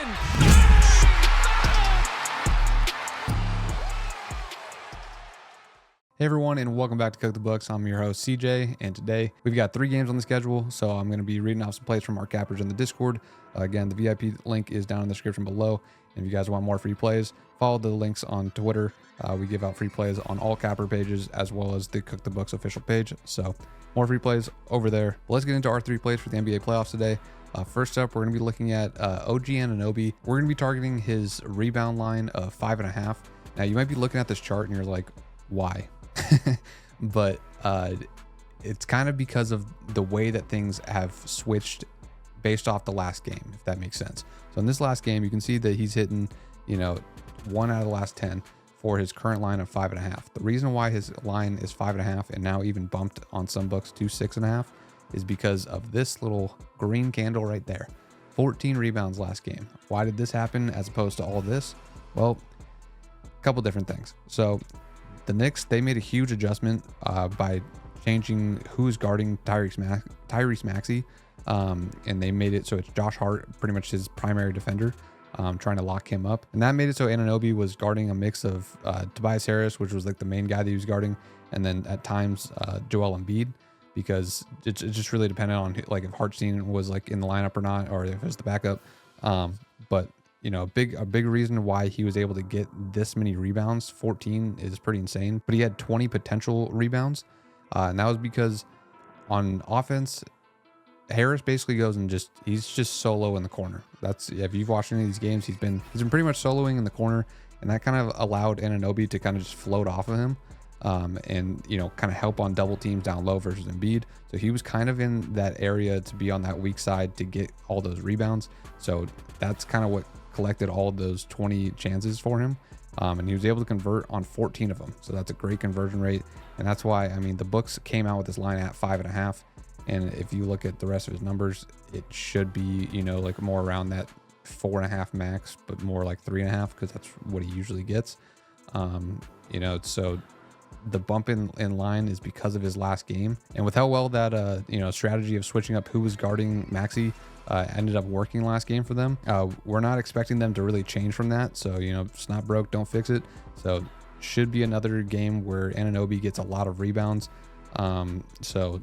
Hey everyone, and welcome back to Cook the Books. I'm your host CJ, and today we've got 3 games on the schedule, so I'm going to be reading off some plays from our cappers in the Discord. Again, the VIP link is down in the description below, and if you guys want more free plays, follow the links on Twitter. We give out free plays on all capper pages as well as the Cook the Books official page, so more free plays over there. But let's get into our 3 plays for the NBA playoffs today. First up, we're going to be looking at OG Anunoby. We're going to be targeting his rebound line of 5.5. Now, you might be looking at this chart and you're like, why? But it's kind of because of the way that things have switched based off the last game, if that makes sense. So in this last game, you can see that he's hitting, 1 out of the last 10 for his current line of 5.5. The reason why his line is 5.5 and now even bumped on some books to 6.5 is because of this little green candle right there. 14 rebounds last game. Why did this happen as opposed to all this? Well, a couple different things. So the Knicks, they made a huge adjustment by changing who's guarding Tyrese Maxey, and they made it so it's Josh Hart, pretty much his primary defender, trying to lock him up. And that made it so Anunoby was guarding a mix of Tobias Harris, which was like the main guy that he was guarding, and then at times Joel Embiid, because it just really depended on like if Hartstein was like in the lineup or not, or if it was the backup. But a big reason why he was able to get this many rebounds, 14, is pretty insane. But he had 20 potential rebounds, and that was because on offense, Harris basically goes and he's just solo in the corner. That's, if you've watched any of these games, he's been pretty much soloing in the corner, and that kind of allowed Anunoby to kind of just float off of him, and kind of help on double teams down low versus Embiid. So he was kind of in that area to be on that weak side to get all those rebounds. So that's kind of what collected all of those 20 chances for him, and he was able to convert on 14 of them. So that's a great conversion rate, and that's why, the books came out with this line at 5.5, and if you look at the rest of his numbers, it should be like more around that 4.5 max, but more like 3.5, because that's what he usually gets. So the bump in line is because of his last game, and with how well that strategy of switching up who was guarding Maxey ended up working last game for them. We're not expecting them to really change from that. So, it's not broke, don't fix it. So should be another game where Anunoby gets a lot of rebounds. So,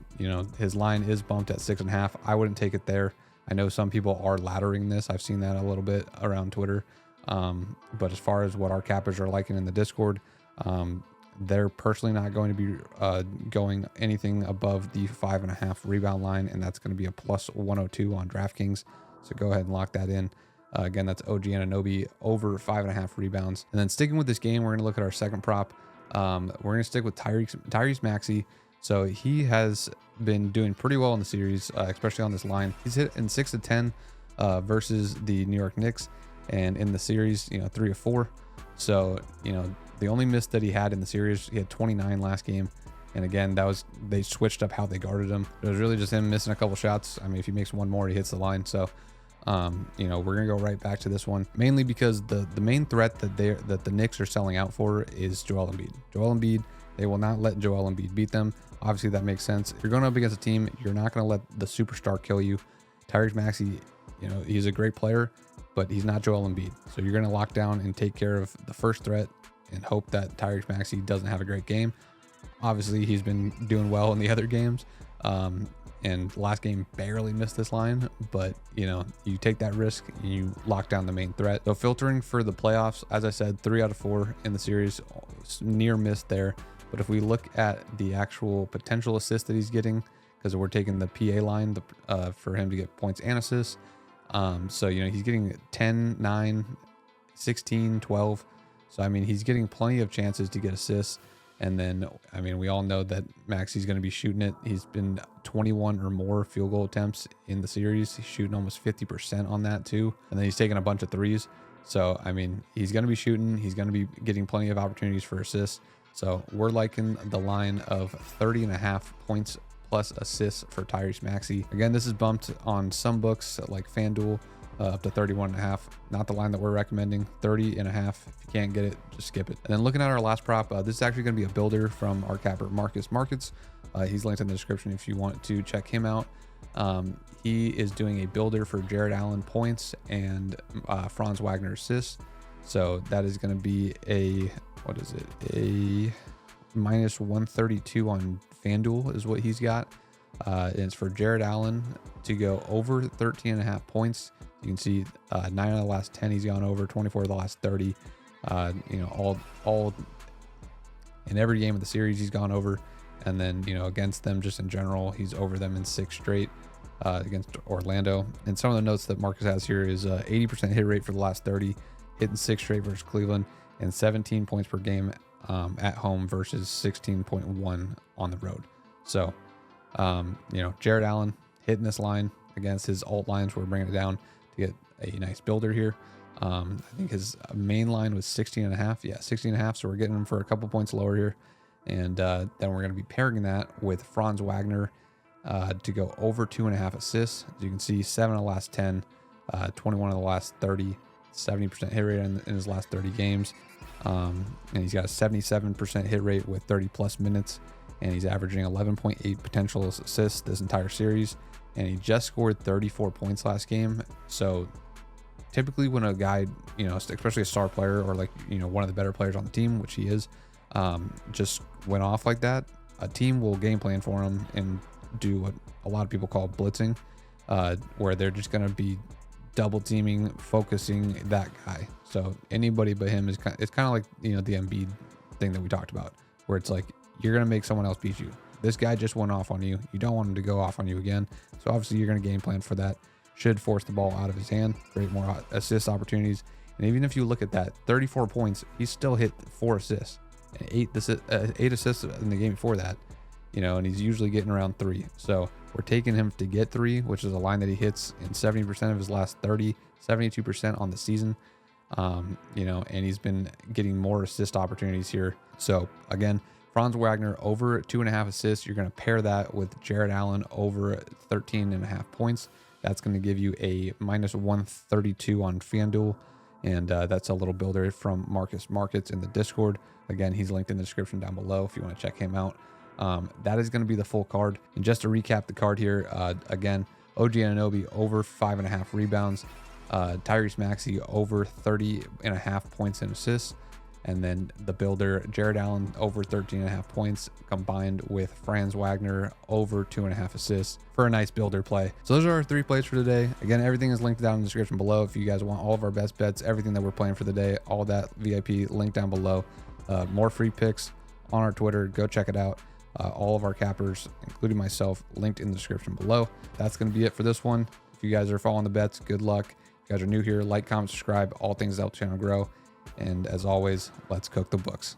his line is bumped at 6.5. I wouldn't take it there. I know some people are laddering this. I've seen that a little bit around Twitter. But as far as what our cappers are liking in the Discord, they're personally not going to be going anything above the 5.5 rebound line, and that's going to be a plus 102 on DraftKings. So go ahead and lock that in. Again, that's OG Anunoby over 5.5 rebounds. And then sticking with this game, we're going to look at our second prop. We're going to stick with Tyrese Maxey. So he has been doing pretty well in the series, especially on this line. He's hit in 6 of 10 versus the New York Knicks, and in the series, 3 of 4. So, the only miss that he had in the series, he had 29 last game. And again, they switched up how they guarded him. It was really just him missing a couple shots. If he makes one more, he hits the line. So, we're going to go right back to this one, mainly because the main threat that the Knicks are selling out for is Joel Embiid. Joel Embiid, they will not let Joel Embiid beat them. Obviously, that makes sense. If you're going up against a team, you're not going to let the superstar kill you. Tyrese Maxey, he's a great player, but he's not Joel Embiid. So you're going to lock down and take care of the first threat and hope that Tyrese Maxey doesn't have a great game. Obviously, he's been doing well in the other games. And last game barely missed this line, but you take that risk and you lock down the main threat. So filtering for the playoffs, as I said, 3 out of 4 in the series, near missed there. But if we look at the actual potential assists that he's getting, because we're taking the PA line for him to get points and assists. So, he's getting 10, 9, 16, 12. So, he's getting plenty of chances to get assists. And then, we all know that Maxey's going to be shooting it. He's been 21 or more field goal attempts in the series. He's shooting almost 50% on that too. And then he's taking a bunch of threes. So, he's going to be shooting. He's going to be getting plenty of opportunities for assists. So we're liking the line of 30.5 points plus assists for Tyrese Maxey. Again, this is bumped on some books like FanDuel up to 31.5. Not the line that we're recommending. 30.5. If you can't get it, just skip it. And then looking at our last prop, this is actually going to be a builder from our capper Marcus Markets. He's linked in the description if you want to check him out. He is doing a builder for Jared Allen points and Franz Wagner assists. So that is going to be a, what is it? A minus 132 on FanDuel is what he's got. And it's for Jared Allen to go over 13.5 points. You can see 9 of the last 10 he's gone over, 24 of the last 30. You know, all in every game of the series he's gone over. And then, you know, against them just in general, he's over them in 6 straight against Orlando. And some of the notes that Marcus has here is 80% hit rate for the last 30, hitting 6 straight versus Cleveland, and 17 points per game at home versus 16.1 on the road. So, you know, Jared Allen hitting this line against his alt lines. We're bringing it down to get a nice builder here. I think his main line was 16.5. Yeah, 16.5. So we're getting him for a couple points lower here. And then we're going to be pairing that with Franz Wagner to go over 2.5 assists. As you can see, 7 of the last 10, 21 of the last 30, 70% hit rate in his last 30 games. And he's got a 77% hit rate with 30 plus minutes. And he's averaging 11.8 potential assists this entire series. And he just scored 34 points last game. So typically when a guy, you know, especially a star player or like, you know, one of the better players on the team, which he is, just went off like that, a team will game plan for him and do what a lot of people call blitzing, where they're just going to be double teaming, focusing that guy. So anybody but him is it's kind of like, you know, the Embiid thing that we talked about, where it's like you're going to make someone else beat you. This guy just went off on you. You don't want him to go off on you again. So obviously you're going to game plan for that. Should force the ball out of his hand, create more assist opportunities. And even if you look at that, 34 points, he still hit 4 assists and 8 assists in the game before that, you know, and he's usually getting around 3. So we're taking him to get 3, which is a line that he hits in 70% of his last 30, 72% on the season. You know, and he's been getting more assist opportunities here. So again, Franz Wagner over 2.5 assists. You're going to pair that with Jared Allen over 13.5 points. That's going to give you a minus 132 on FanDuel. And that's a little builder from Marcus Markets in the Discord. Again, he's linked in the description down below if you want to check him out. That is going to be the full card. And just to recap the card here, again, OG Anunoby over 5.5 rebounds. Tyrese Maxey over 30.5 points and assists. And then the builder, Jared Allen, over 13.5 points, combined with Franz Wagner over 2.5 assists for a nice builder play. So those are our 3 plays for today. Again, everything is linked down in the description below. If you guys want all of our best bets, everything that we're playing for the day, all that VIP linked down below. More free picks on our Twitter. Go check it out. All of our cappers, including myself, linked in the description below. That's going to be it for this one. If you guys are following the bets, good luck. If you guys are new here, like, comment, subscribe, all things that help the channel grow. And as always, let's cook the books.